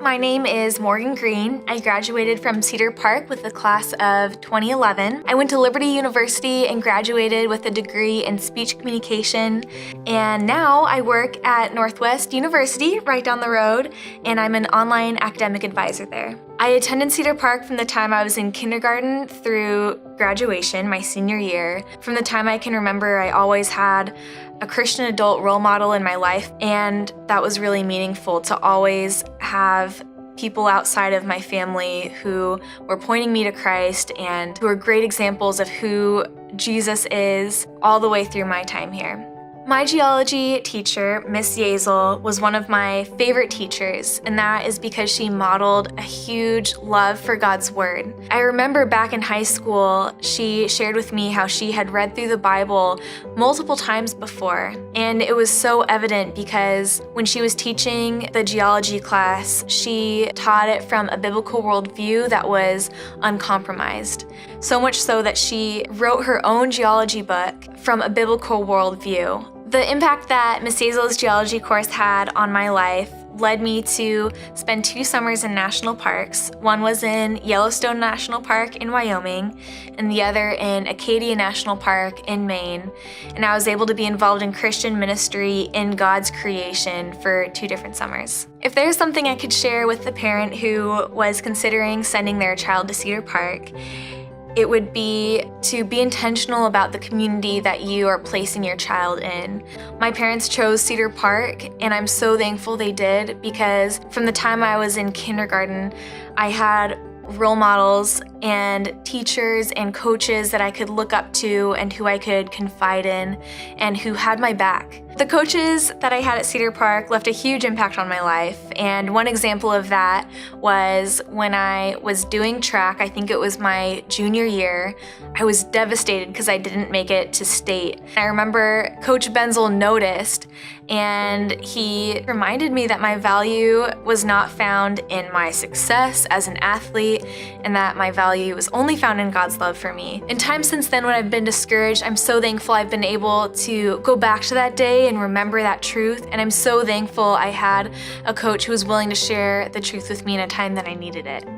My name is Morgan Green. I graduated from Cedar Park with the class of 2011. I went to Liberty University and graduated with a degree in speech communication. And now I work at Northwest University right down the road, and I'm an online academic advisor there. I attended Cedar Park from the time I was in kindergarten through graduation, my senior year. From the time I can remember, I always had a Christian adult role model in my life, and that was really meaningful to always have people outside of my family who were pointing me to Christ and who are great examples of who Jesus is all the way through my time here. My geology teacher, Miss Yazel, was one of my favorite teachers, and that is because she modeled a huge love for God's Word. I remember back in high school, she shared with me how she had read through the Bible multiple times before, and it was so evident because when she was teaching the geology class, she taught it from a biblical worldview that was uncompromised. So much so that she wrote her own geology book from a biblical worldview. The impact that Miss Yazel's geology course had on my life led me to spend 2 summers in national parks. One was in Yellowstone National Park in Wyoming, and the other in Acadia National Park in Maine. And I was able to be involved in Christian ministry in God's creation for 2 different summers. If there's something I could share with the parent who was considering sending their child to Cedar Park, it would be to be intentional about the community that you are placing your child in. My parents chose Cedar Park, and I'm so thankful they did, because from the time I was in kindergarten, I had role models and teachers and coaches that I could look up to and who I could confide in and who had my back. The coaches that I had at Cedar Park left a huge impact on my life, and one example of that was when I was doing track. I think it was my junior year. I was devastated because I didn't make it to state. I remember Coach Benzel noticed, and he reminded me that my value was not found in my success as an athlete, and that my value was only found in God's love for me. In times since then when I've been discouraged, I'm so thankful I've been able to go back to that day and remember that truth, and I'm so thankful I had a coach who was willing to share the truth with me in a time that I needed it.